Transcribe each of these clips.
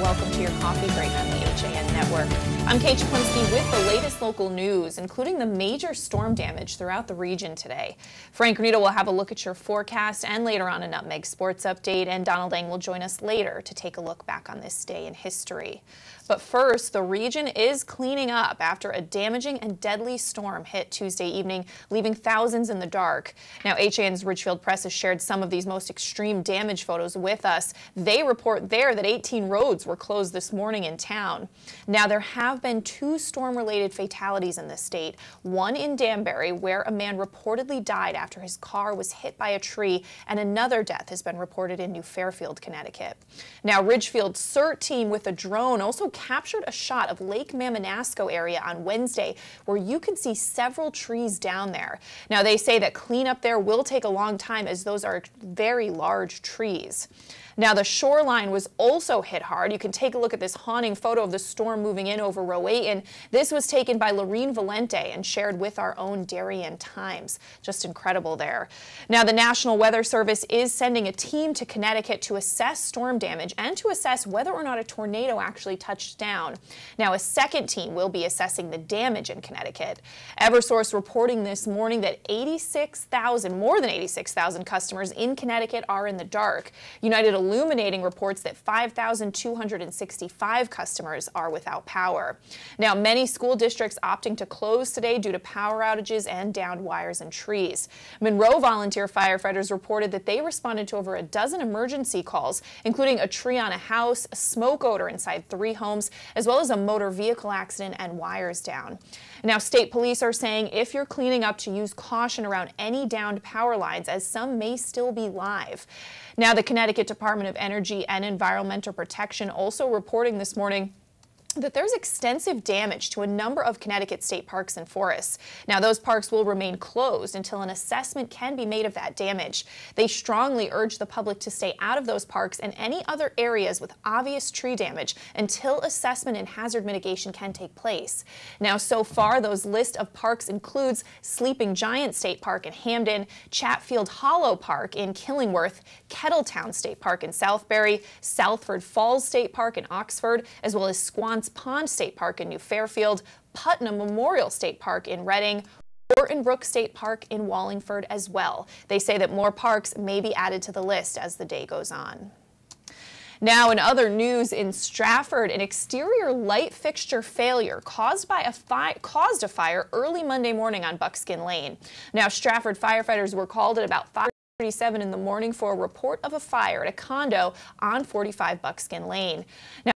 welcome to your coffee break on the HAN Network. I'm Kate Czaplinski with the latest local news, including the major storm damage throughout the region today. Frank Granito will have a look at your forecast and later on a Nutmeg Sports Update, and Donald Eng will join us later to take a look back on this day in history. But first, the region is cleaning up after a damaging and deadly storm hit Tuesday evening, leaving thousands in the dark. Now, HAN's Ridgefield Press has shared some of these most extreme damage photos with us. They report there that 18 roads were closed this morning in town. Now, there have been 2 storm-related fatalities in the state, one in Danbury, where a man reportedly died after his car was hit by a tree, and another death has been reported in New Fairfield, Connecticut. Now, Ridgefield's CERT team with a drone also captured a shot of Lake Mamanasco area on Wednesday, where you can see several trees down there. Now, they say that cleanup there will take a long time, as those are very large trees. Now, the shoreline was also hit hard. You can take a look at this haunting photo of the storm moving in over Rowayton. This was taken by Lorene Valente and shared with our own Darien Times. Just incredible there. Now, the National Weather Service is sending a team to Connecticut to assess storm damage and to assess whether or not a tornado actually touched down. Now, a second team will be assessing the damage in Connecticut. Eversource reporting this morning that more than 86,000 customers in Connecticut are in the dark. United Illuminating reports that 5,265 customers are without power. Now, many school districts opting to close today due to power outages and downed wires and trees. Monroe volunteer firefighters reported that they responded to over a dozen emergency calls, including a tree on a house, a smoke odor inside 3 homes, as well as a motor vehicle accident and wires down. Now, state police are saying if you're cleaning up to use caution around any downed power lines, as some may still be live. Now, the Connecticut Department of Energy and Environmental Protection also reporting this morning that there's extensive damage to a number of Connecticut state parks and forests. Now, those parks will remain closed until an assessment can be made of that damage. They strongly urge the public to stay out of those parks and any other areas with obvious tree damage until assessment and hazard mitigation can take place. Now, so far, those list of parks includes Sleeping Giant State Park in Hamden, Chatfield Hollow Park in Killingworth, Kettletown State Park in Southbury, Southford Falls State Park in Oxford, as well as Squan's Pond State Park in New Fairfield, Putnam Memorial State Park in Reading, Orton Brook State Park in Wallingford as well. They say that more parks may be added to the list as the day goes on. Now, in other news, in Stratford, an exterior light fixture failure caused a fire early Monday morning on Buckskin Lane. Now, Stratford firefighters were called at about 5:37 in the morning for a report of a fire at a condo on 45 Buckskin Lane. Now,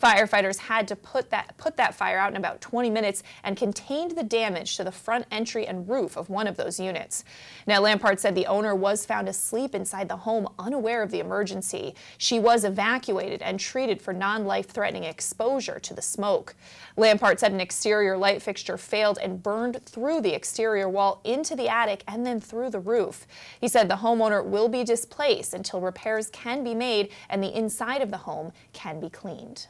firefighters had to put that fire out in about 20 minutes and contained the damage to the front entry and roof of one of those units. Now, Lampard said the owner was found asleep inside the home, unaware of the emergency. She was evacuated and treated for non-life-threatening exposure to the smoke. Lampard said an exterior light fixture failed and burned through the exterior wall into the attic and then through the roof. He said the homeowner will be displaced until repairs can be made and the inside of the home can be cleaned.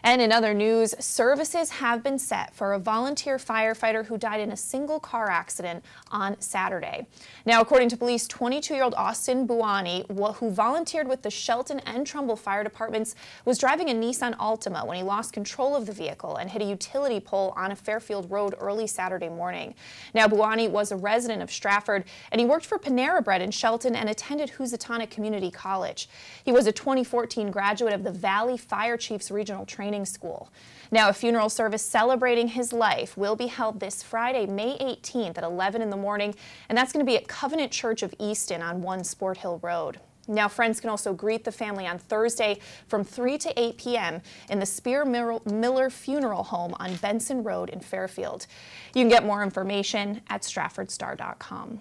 And in other news, services have been set for a volunteer firefighter who died in a single car accident on Saturday. Now, according to police, 22-year-old Austin Buani, who volunteered with the Shelton and Trumbull fire departments, was driving a Nissan Altima when he lost control of the vehicle and hit a utility pole on a Fairfield road early Saturday morning. Now, Buani was a resident of Stratford, and he worked for Panera Bread in Shelton and attended Housatonic Community College. He was a 2014 graduate of the Valley Fire Chiefs Regional Training School. Now, a funeral service celebrating his life will be held this Friday, May 18th at 11 in the morning, and that's going to be at Covenant Church of Easton on 1 Sport Hill Road. Now, friends can also greet the family on Thursday from 3 to 8 p.m. in the Spear Miller Funeral Home on Benson Road in Fairfield. You can get more information at StratfordStar.com.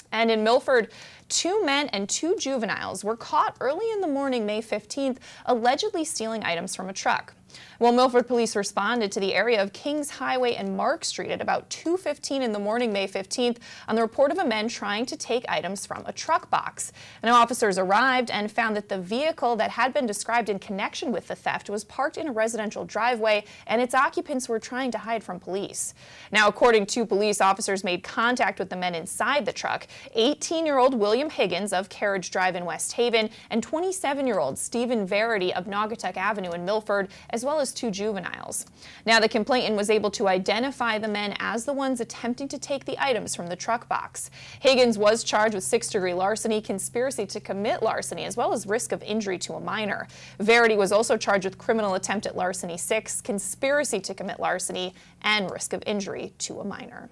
And in Milford, 2 men and 2 juveniles were caught early in the morning, May 15th, allegedly stealing items from a truck. Well, Milford police responded to the area of Kings Highway and Mark Street at about 2:15 in the morning, May 15th, on the report of a man trying to take items from a truck box. Now, officers arrived and found that the vehicle that had been described in connection with the theft was parked in a residential driveway, and its occupants were trying to hide from police. Now, according to police, officers made contact with the men inside the truck, 18-year-old William Higgins of Carriage Drive in West Haven and 27-year-old Stephen Verity of Naugatuck Avenue in Milford, as well as 2 juveniles. Now, the complainant was able to identify the men as the ones attempting to take the items from the truck box. Higgins was charged with 6th-degree larceny, conspiracy to commit larceny, as well as risk of injury to a minor. Verity was also charged with criminal attempt at larceny 6, conspiracy to commit larceny, and risk of injury to a minor.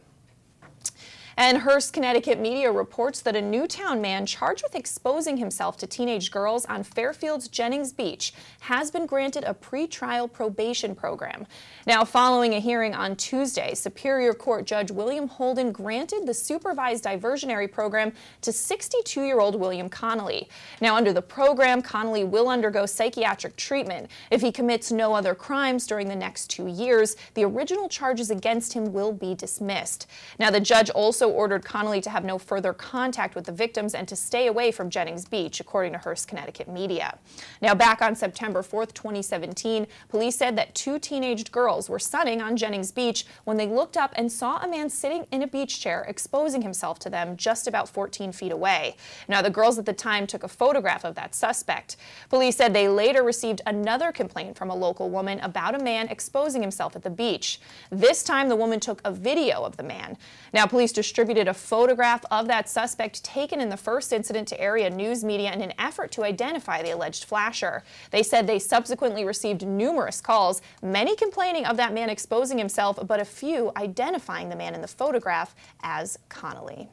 And Hearst, Connecticut media reports that a Newtown man charged with exposing himself to teenage girls on Fairfield's Jennings Beach has been granted a pretrial probation program. Now, following a hearing on Tuesday, Superior Court Judge William Holden granted the supervised diversionary program to 62-year-old William Connolly. Now, under the program, Connolly will undergo psychiatric treatment. If he commits no other crimes during the next 2 years, the original charges against him will be dismissed. Now, the judge also ordered Connolly to have no further contact with the victims and to stay away from Jennings Beach, according to Hearst, Connecticut media. Now, back on September 4th, 2017, police said that 2 teenaged girls were sunning on Jennings Beach when they looked up and saw a man sitting in a beach chair exposing himself to them just about 14 feet away. Now, the girls at the time took a photograph of that suspect. Police said they later received another complaint from a local woman about a man exposing himself at the beach. This time, the woman took a video of the man. Now, police distributed a photograph of that suspect taken in the first incident to area news media in an effort to identify the alleged flasher. They said they subsequently received numerous calls, many complaining of that man exposing himself, but a few identifying the man in the photograph as Connolly.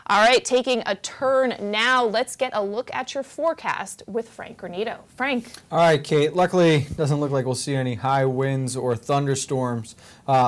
All right, taking a turn now, let's get a look at your forecast with Frank Granito. Frank. All right, Kate. Luckily, it doesn't look like we'll see any high winds or thunderstorms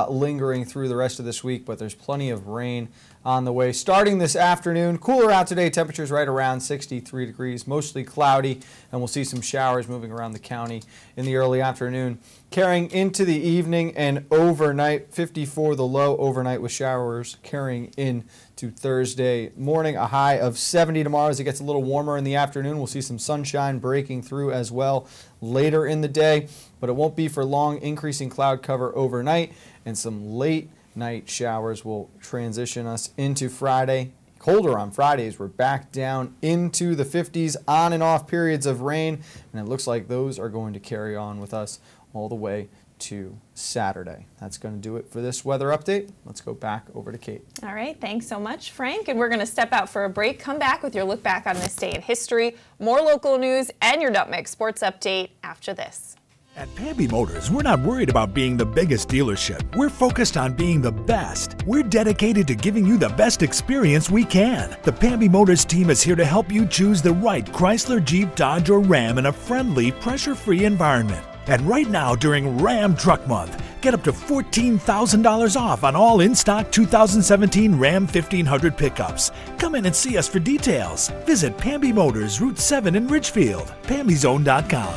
lingering through the rest of this week, but there's plenty of rain on the way. Starting this afternoon, cooler out today, temperatures right around 63 degrees, mostly cloudy, and we'll see some showers moving around the county in the early afternoon. Carrying into the evening and overnight, 54 the low overnight with showers carrying in to Thursday morning. A high of 70 tomorrow as it gets a little warmer in the afternoon. We'll see some sunshine breaking through as well later in the day, but it won't be for long. Increasing cloud cover overnight and some late night showers will transition us into Friday. Colder on Fridays. We're back down into the 50s, on and off periods of rain, and it looks like those are going to carry on with us all the way to Saturday. That's going to do it for this weather update. Let's go back over to Kate. All right, thanks so much, Frank. And we're going to step out for a break. Come back with your look back on this day in history, more local news, and your Nutmeg Sports update after this. At Pamby Motors, we're not worried about being the biggest dealership. We're focused on being the best. We're dedicated to giving you the best experience we can. The Pamby Motors team is here to help you choose the right Chrysler, Jeep, Dodge, or Ram in a friendly, pressure-free environment. And right now, during Ram Truck Month, get up to $14,000 off on all in-stock 2017 Ram 1500 pickups. Come in and see us for details. Visit Pamby Motors, Route 7 in Ridgefield, PambyZone.com.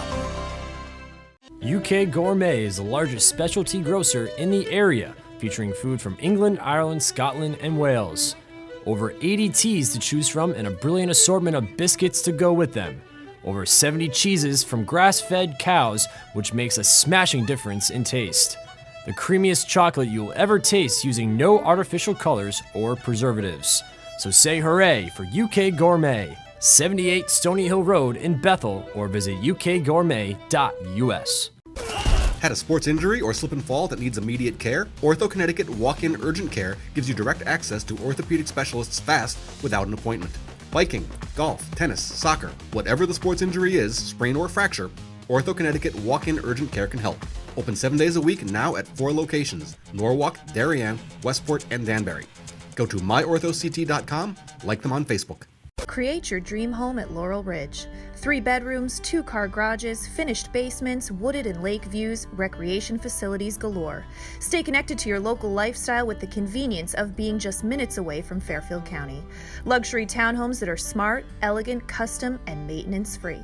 UK Gourmet is the largest specialty grocer in the area, featuring food from England, Ireland, Scotland, and Wales. Over 80 teas to choose from and a brilliant assortment of biscuits to go with them. Over 70 cheeses from grass-fed cows, which makes a smashing difference in taste. The creamiest chocolate you'll ever taste using no artificial colors or preservatives. So say hooray for UK Gourmet, 78 Stony Hill Road in Bethel, or visit ukgourmet.us. Had a sports injury or slip and fall that needs immediate care? Ortho Connecticut Walk-In Urgent Care gives you direct access to orthopedic specialists fast without an appointment. Biking, golf, tennis, soccer, whatever the sports injury is, sprain or fracture, Ortho Connecticut Walk-In Urgent Care can help. Open 7 days a week now at 4 locations: Norwalk, Darien, Westport, and Danbury. Go to myorthoct.com, like them on Facebook. Create your dream home at Laurel Ridge. 3 bedrooms, 2-car garages, finished basements, wooded and lake views, recreation facilities galore. Stay connected to your local lifestyle with the convenience of being just minutes away from Fairfield County. Luxury townhomes that are smart, elegant, custom, and maintenance-free.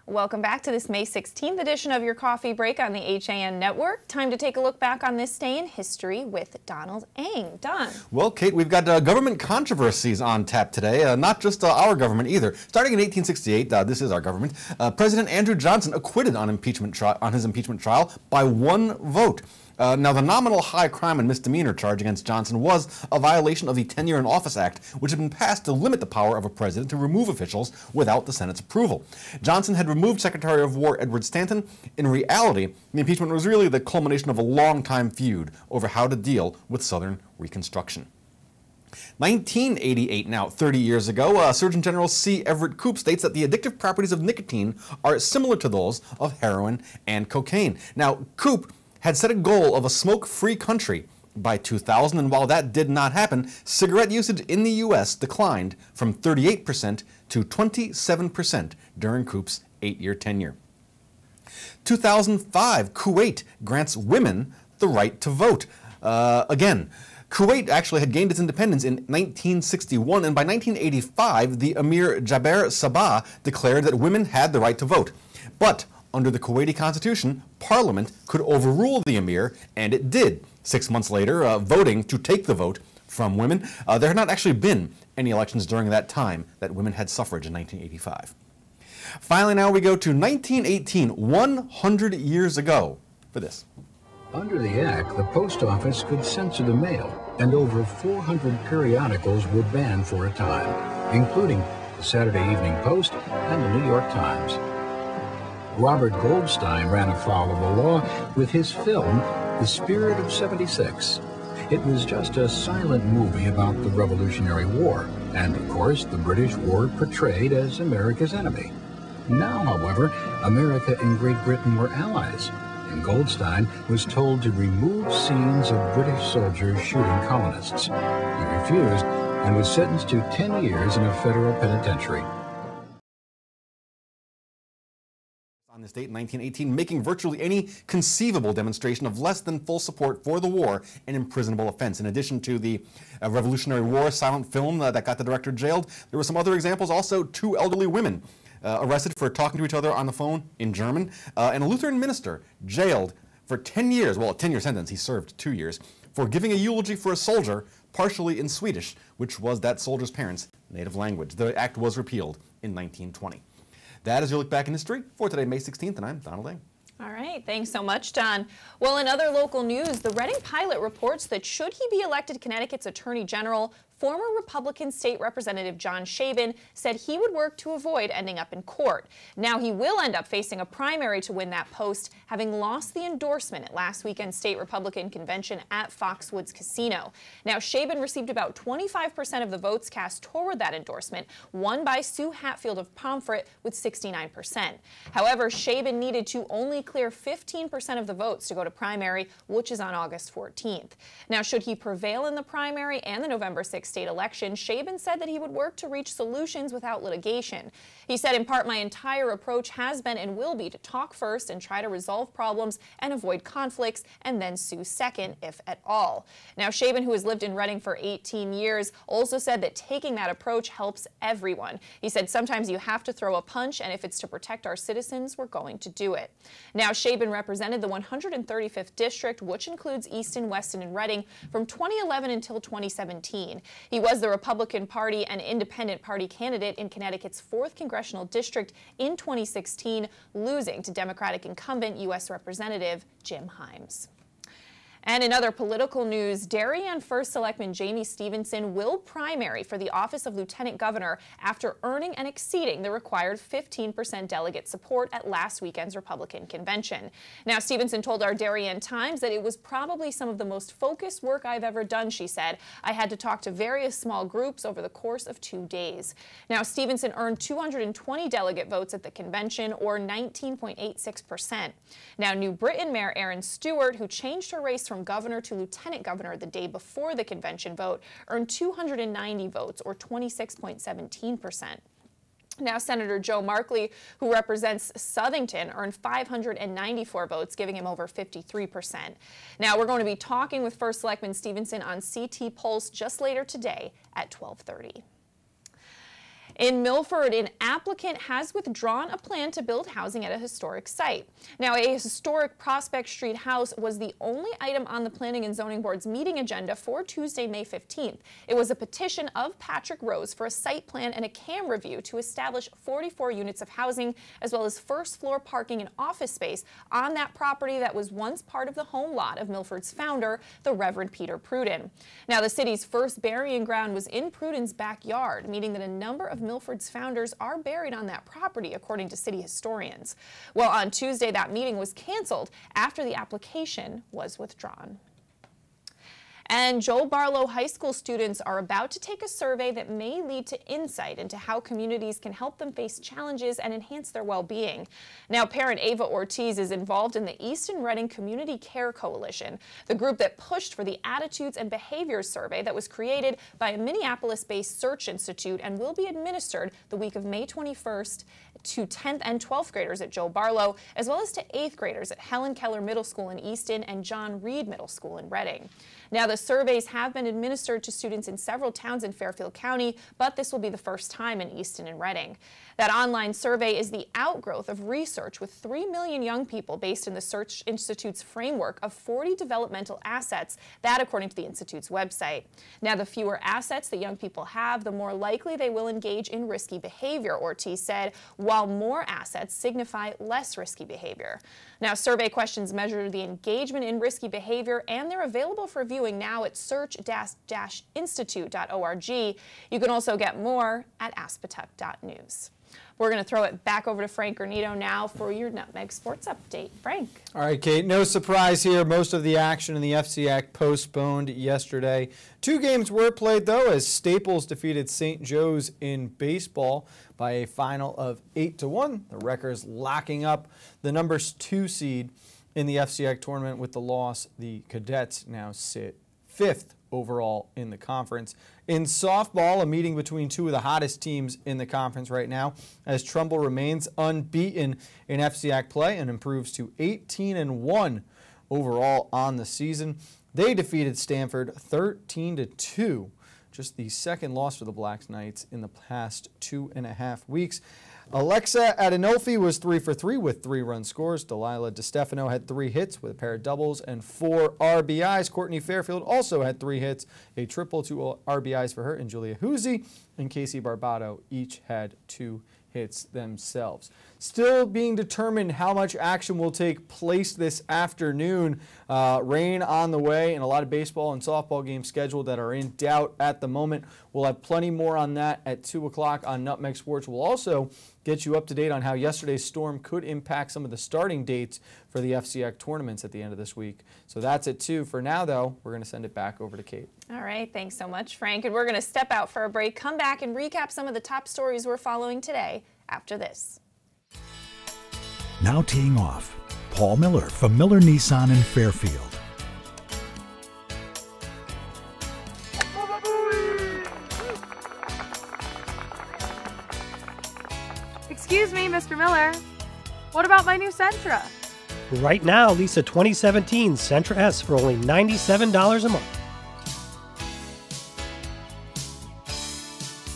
Welcome back to this May 16th edition of your Coffee Break on the HAN Network. Time to take a look back on this day in history with Donald Eng. Don. Well, Kate, we've got government controversies on tap today. Not just our government either. Starting in 1868, this is our government. President Andrew Johnson acquitted on his impeachment trial by 1 vote. Now, the nominal high crime and misdemeanor charge against Johnson was a violation of the Tenure in Office Act, which had been passed to limit the power of a president to remove officials without the Senate's approval. Johnson had removed Secretary of War Edward Stanton. In reality, the impeachment was really the culmination of a long-time feud over how to deal with Southern Reconstruction. 1988 now, 30 years ago, Surgeon General C. Everett Koop states that the addictive properties of nicotine are similar to those of heroin and cocaine. Now, Koop had set a goal of a smoke-free country by 2000, and while that did not happen, cigarette usage in the U.S. declined from 38% to 27% during Koop's 8-year tenure. 2005, Kuwait grants women the right to vote. Again, Kuwait actually had gained its independence in 1961, and by 1985, the Emir Jaber Sabah declared that women had the right to vote. But under the Kuwaiti constitution, Parliament could overrule the Emir, and it did. 6 months later, voting to take the vote from women. There had not actually been any elections during that time that women had suffrage in 1985. Finally, now we go to 1918, 100 years ago, for this. Under the Act, the post office could censor the mail, and over 400 periodicals were banned for a time, including the Saturday Evening Post and the New York Times. Robert Goldstein ran afoul of the law with his film, The Spirit of 76. It was just a silent movie about the Revolutionary War, and of course the British were portrayed as America's enemy. Now, however, America and Great Britain were allies, and Goldstein was told to remove scenes of British soldiers shooting colonists. He refused and was sentenced to 10 years in a federal penitentiary. On this date in 1918, making virtually any conceivable demonstration of less than full support for the war an imprisonable offense. In addition to the Revolutionary War silent film that got the director jailed, there were some other examples also. 2 elderly women arrested for talking to each other on the phone in German, and a Lutheran minister jailed for 10 years, well, a 10-year sentence, he served 2 years, for giving a eulogy for a soldier partially in Swedish, which was that soldier's parents' native language. The act was repealed in 1920. That is your look back in history for today, May 16th, and I'm Donald Eng. All right, thanks so much, Don. Well, in other local news, the Reading Pilot reports that should he be elected Connecticut's Attorney General, former Republican State Representative John Shaben said he would work to avoid ending up in court. Now he will end up facing a primary to win that post, having lost the endorsement at last weekend's state Republican convention at Foxwoods Casino. Now Shaben received about 25% of the votes cast toward that endorsement, won by Sue Hatfield of Pomfret with 69%. However, Shaben needed to only clear 15% of the votes to go to primary, which is on August 14th. Now, should he prevail in the primary and the November 6th state election, Shaben said that he would work to reach solutions without litigation. He said, in part, my entire approach has been and will be to talk first and try to resolve problems and avoid conflicts, and then sue second, if at all. Now, Shaben, who has lived in Reading for 18 years, also said that taking that approach helps everyone. He said, sometimes you have to throw a punch, and if it's to protect our citizens, we're going to do it. Now, Shaben represented the 135th district, which includes Easton, Weston, and Reading, from 2011 until 2017. He was the Republican Party and Independent Party candidate in Connecticut's 4th Congressional District in 2016, losing to Democratic incumbent U.S. Representative Jim Himes. And in other political news, Darien 1st Selectman Jamie Stevenson will primary for the office of Lieutenant Governor after earning and exceeding the required 15% delegate support at last weekend's Republican convention. Now, Stevenson told our Darien Times that it was probably some of the most focused work I've ever done, she said. I had to talk to various small groups over the course of 2 days. Now, Stevenson earned 220 delegate votes at the convention, or 19.86%. Now, New Britain Mayor Erin Stewart, who changed her race from governor to lieutenant governor the day before the convention vote, earned 290 votes, or 26.17%. Now, Senator Joe Markley, who represents Southington, earned 594 votes, giving him over 53%. Now, we're going to be talking with 1st Selectman Stevenson on CT Pulse just later today at 12:30. In Milford, an applicant has withdrawn a plan to build housing at a historic site. Now, a historic Prospect Street house was the only item on the Planning and Zoning Board's meeting agenda for Tuesday, May 15th. It was a petition of Patrick Rose for a site plan and a CAM review to establish 44 units of housing, as well as first-floor parking and office space on that property that was once part of the home lot of Milford's founder, the Reverend Peter Pruden. Now, the city's first burying ground was in Pruden's backyard, meaning that a number of Milford's founders are buried on that property, according to city historians. Well, on Tuesday, that meeting was canceled after the application was withdrawn. And Joel Barlow High School students are about to take a survey that may lead to insight into how communities can help them face challenges and enhance their well-being. Now, parent Ava Ortiz is involved in the East and Reading Community Care Coalition, the group that pushed for the Attitudes and Behaviors Survey that was created by a Minneapolis-based search institute and will be administered the week of May 21st to 10th and 12th graders at Joel Barlow, as well as to 8th graders at Helen Keller Middle School in Easton and John Reed Middle School in Reading. Now, the surveys have been administered to students in several towns in Fairfield County, but this will be the first time in Easton and Reading. That online survey is the outgrowth of research with 3 million young people based in the Search Institute's framework of 40 developmental assets, that according to the Institute's website. Now, the fewer assets that young people have, the more likely they will engage in risky behavior, Ortiz said, while more assets signify less risky behavior. Now, survey questions measure the engagement in risky behavior, and they're available for viewing now at search-institute.org. You can also get more at aspetuck.news. We're going to throw it back over to Frank Granito now for your Nutmeg Sports Update. Frank. All right, Kate, no surprise here. Most of the action in the FCAC postponed yesterday. 2 games were played, though, as Staples defeated St. Joe's in baseball by a final of 8-1. The Wreckers locking up the number 2 seed in the FCAC tournament. With the loss, the Cadets now sit 5th overall in the conference. In softball, a meeting between 2 of the hottest teams in the conference right now, as Trumbull remains unbeaten in FCAC play and improves to 18-1 overall on the season. They defeated Stanford 13-2, just the second loss for the Black Knights in the past 2.5 weeks. Alexa Adenolfi was 3 for 3 with 3-run scores. Delilah DeStefano had 3 hits with a pair of doubles and 4 RBIs. Courtney Fairfield also had 3 hits, a triple, 2 RBIs for her, and Julia Huzzi and Casey Barbado each had 2 hits themselves. Still being determined how much action will take place this afternoon. Rain on the way and a lot of baseball and softball games scheduled that are in doubt at the moment. We'll have plenty more on that at 2 o'clock on Nutmeg Sports. We'll also get you up to date on how yesterday's storm could impact some of the starting dates for the FCAC tournaments at the end of this week. So that's at 2. For now, though, we're going to send it back over to Kate. All right, thanks so much, Frank. And we're going to step out for a break, come back and recap some of the top stories we're following today after this. Now teeing off, Paul Miller from Miller Nissan in Fairfield. Excuse me, Mr. Miller. What about my new Sentra? Right now, lease a 2017 Sentra S for only $97 a month.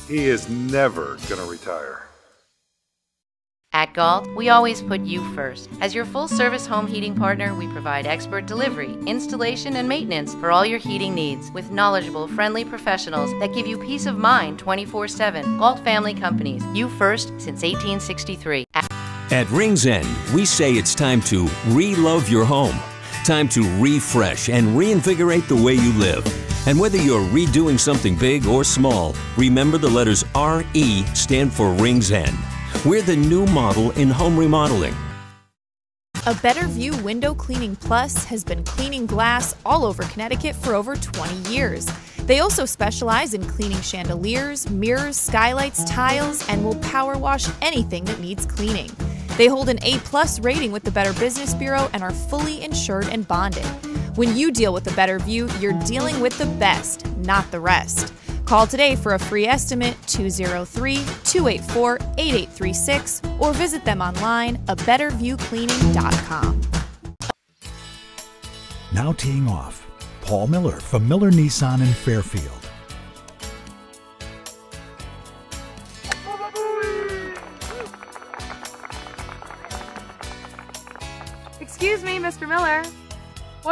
He is never going to retire. At Galt, we always put you first. As your full-service home heating partner, we provide expert delivery, installation, and maintenance for all your heating needs with knowledgeable, friendly professionals that give you peace of mind 24/7. Galt Family Companies, you first since 1863. At Rings End, we say it's time to re-love your home. Time to refresh and reinvigorate the way you live. And whether you're redoing something big or small, remember the letters RE stand for Rings End. We're the new model in home remodeling. A Better View Window Cleaning Plus has been cleaning glass all over Connecticut for over 20 years. They also specialize in cleaning chandeliers, mirrors, skylights, tiles, and will power wash anything that needs cleaning. They hold an A+ rating with the Better Business Bureau and are fully insured and bonded. When you deal with the Better View, you're dealing with the best, not the rest. Call today for a free estimate, 203-284-8836, or visit them online, abetterviewcleaning.com. Now teeing off, Paul Miller from Miller Nissan in Fairfield.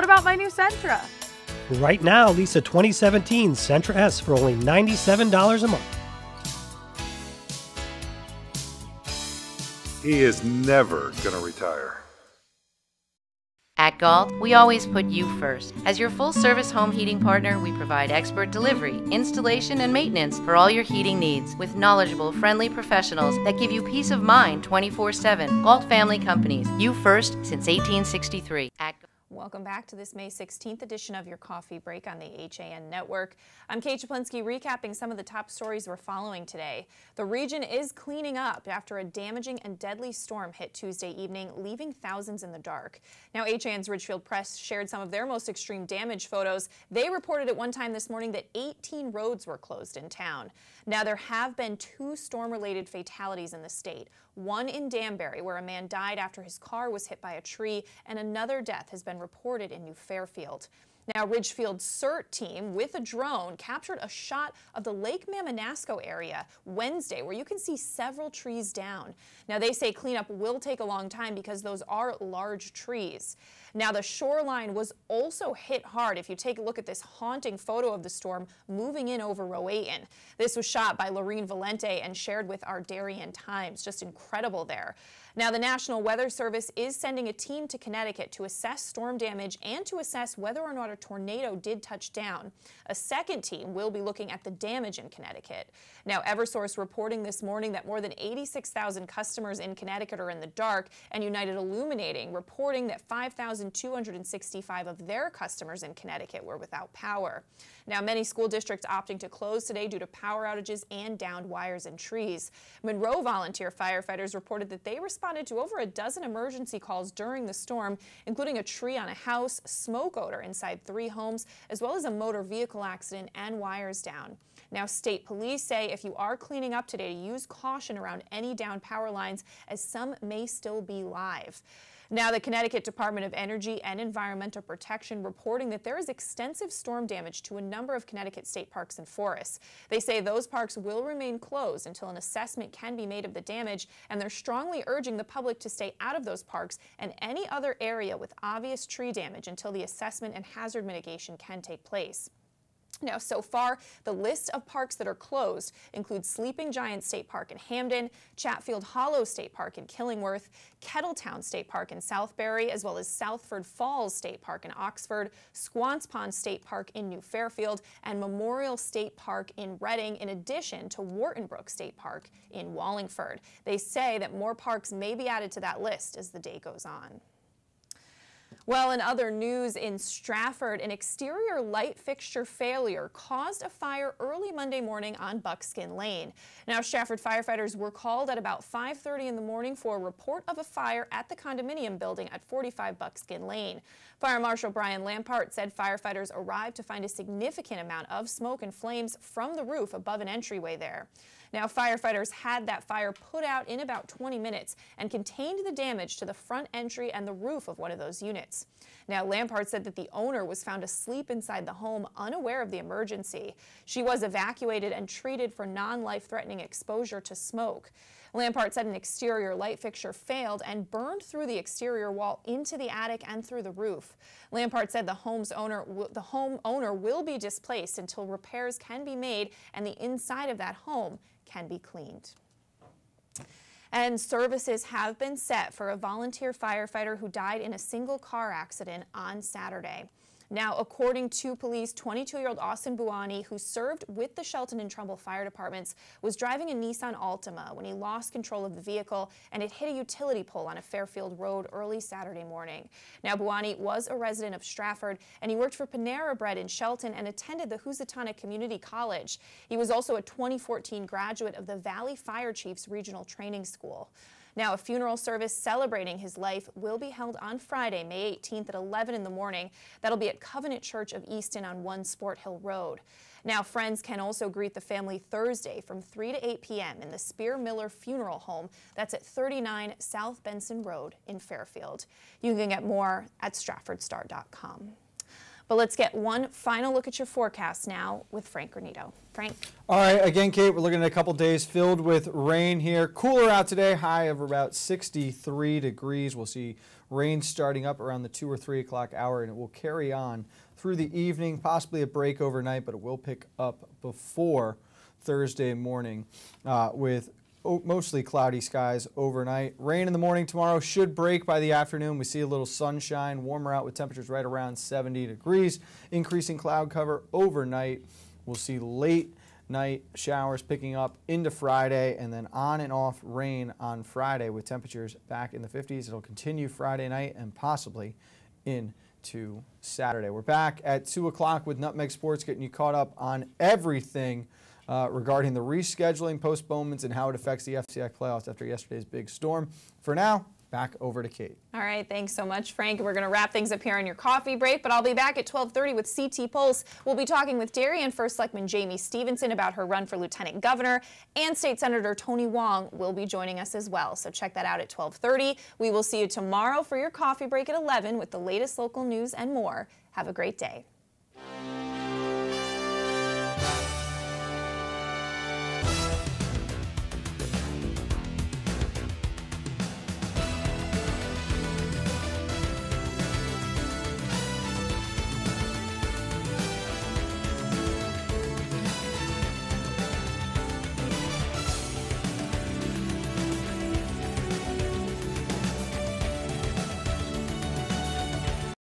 What about my new Sentra? Right now, lease a 2017 Sentra S for only $97 a month. He is never going to retire. At Galt, we always put you first. As your full-service home heating partner, we provide expert delivery, installation, and maintenance for all your heating needs with knowledgeable, friendly professionals that give you peace of mind 24/7. Galt Family Companies, you first since 1863. Welcome back to this May 16th edition of your Coffee Break on the HAN Network. I'm Kate Czaplinski recapping some of the top stories we're following today. The region is cleaning up after a damaging and deadly storm hit Tuesday evening, leaving thousands in the dark. Now, HAN's Ridgefield Press shared some of their most extreme damage photos. They reported at one time this morning that 18 roads were closed in town. Now, there have been 2 storm-related fatalities in the state. One in Danbury, where a man died after his car was hit by a tree, and another death has been reported in New Fairfield. Now, Ridgefield's CERT team with a drone captured a shot of the Lake Mamanasco area Wednesday, where you can see several trees down. Now, they say cleanup will take a long time because those are large trees. Now, the shoreline was also hit hard. If you take a look at this haunting photo of the storm moving in over Rowayton. This was shot by Lorene Valente and shared with our Darien Times. Just incredible there. Now, the National Weather Service is sending a team to Connecticut to assess storm damage and to assess whether or not a tornado did touch down. A second team will be looking at the damage in Connecticut. Now, Eversource reporting this morning that more than 86,000 customers in Connecticut are in the dark, and United Illuminating reporting that 5,265 of their customers in Connecticut were without power. Now, many school districts opting to close today due to power outages and downed wires and trees. Monroe volunteer firefighters reported that they responded to over a dozen emergency calls during the storm, including a tree on a house, smoke odor inside 3 homes, as well as a motor vehicle accident and wires down. Now, state police say if you are cleaning up today, to use caution around any downed power lines, as some may still be live. Now, the Connecticut Department of Energy and Environmental Protection reporting that there is extensive storm damage to a number of Connecticut state parks and forests. They say those parks will remain closed until an assessment can be made of the damage, and they're strongly urging the public to stay out of those parks and any other area with obvious tree damage until the assessment and hazard mitigation can take place. Now, so far, the list of parks that are closed includes Sleeping Giant State Park in Hamden, Chatfield Hollow State Park in Killingworth, Kettletown State Park in Southbury, as well as Southford Falls State Park in Oxford, Squance Pond State Park in New Fairfield, and Memorial State Park in Reading, in addition to Whartonbrook State Park in Wallingford. They say that more parks may be added to that list as the day goes on. Well, in other news, in Stratford, an exterior light fixture failure caused a fire early Monday morning on Buckskin Lane. Now, Stratford firefighters were called at about 5:30 in the morning for a report of a fire at the condominium building at 45 Buckskin Lane. Fire Marshal Brian Lampart said firefighters arrived to find a significant amount of smoke and flames from the roof above an entryway there. Now, firefighters had that fire put out in about 20 minutes and contained the damage to the front entry and the roof of one of those units. Now, Lampart said that the owner was found asleep inside the home, unaware of the emergency. She was evacuated and treated for non-life-threatening exposure to smoke. Lampart said an exterior light fixture failed and burned through the exterior wall into the attic and through the roof. Lampart said the homeowner will be displaced until repairs can be made and the inside of that home can be cleaned. And services have been set for a volunteer firefighter who died in a single car accident on Saturday. Now, according to police, 22-year-old Austin Buani, who served with the Shelton and Trumbull fire departments, was driving a Nissan Altima when he lost control of the vehicle and it hit a utility pole on a Fairfield road early Saturday morning. Now, Buani was a resident of Stratford, and he worked for Panera Bread in Shelton and attended the Housatonic Community College. He was also a 2014 graduate of the Valley Fire Chiefs Regional Training School. Now, a funeral service celebrating his life will be held on Friday, May 18th at 11 in the morning. That'll be at Covenant Church of Easton on 1 Sport Hill Road. Now, friends can also greet the family Thursday from 3 to 8 p.m. in the Spear Miller Funeral Home. That's at 39 South Benson Road in Fairfield. You can get more at StratfordStar.com. But let's get one final look at your forecast now with Frank Granito. Frank. All right, again, Kate, we're looking at a couple days filled with rain here. Cooler out today, high of about 63 degrees. We'll see rain starting up around the 2 or 3 o'clock hour, and it will carry on through the evening, possibly a break overnight, but it will pick up before Thursday morning with mostly cloudy skies overnight. Rain in the morning tomorrow, should break by the afternoon. We see a little sunshine, warmer out with temperatures right around 70 degrees. Increasing cloud cover overnight. We'll see late night showers picking up into Friday, and then on and off rain on Friday with temperatures back in the 50s. It'll continue Friday night and possibly into Saturday. We're back at 2 o'clock with Nutmeg Sports, getting you caught up on everything regarding the rescheduling, postponements, and how it affects the FCI playoffs after yesterday's big storm. For now, back over to Kate. All right, thanks so much, Frank. We're going to wrap things up here on your coffee break, but I'll be back at 12:30 with CT Pulse. We'll be talking with Darien First Selectman Jamie Stevenson about her run for Lieutenant Governor, and State Senator Tony Wong will be joining us as well. So check that out at 12:30. We will see you tomorrow for your coffee break at 11 with the latest local news and more. Have a great day.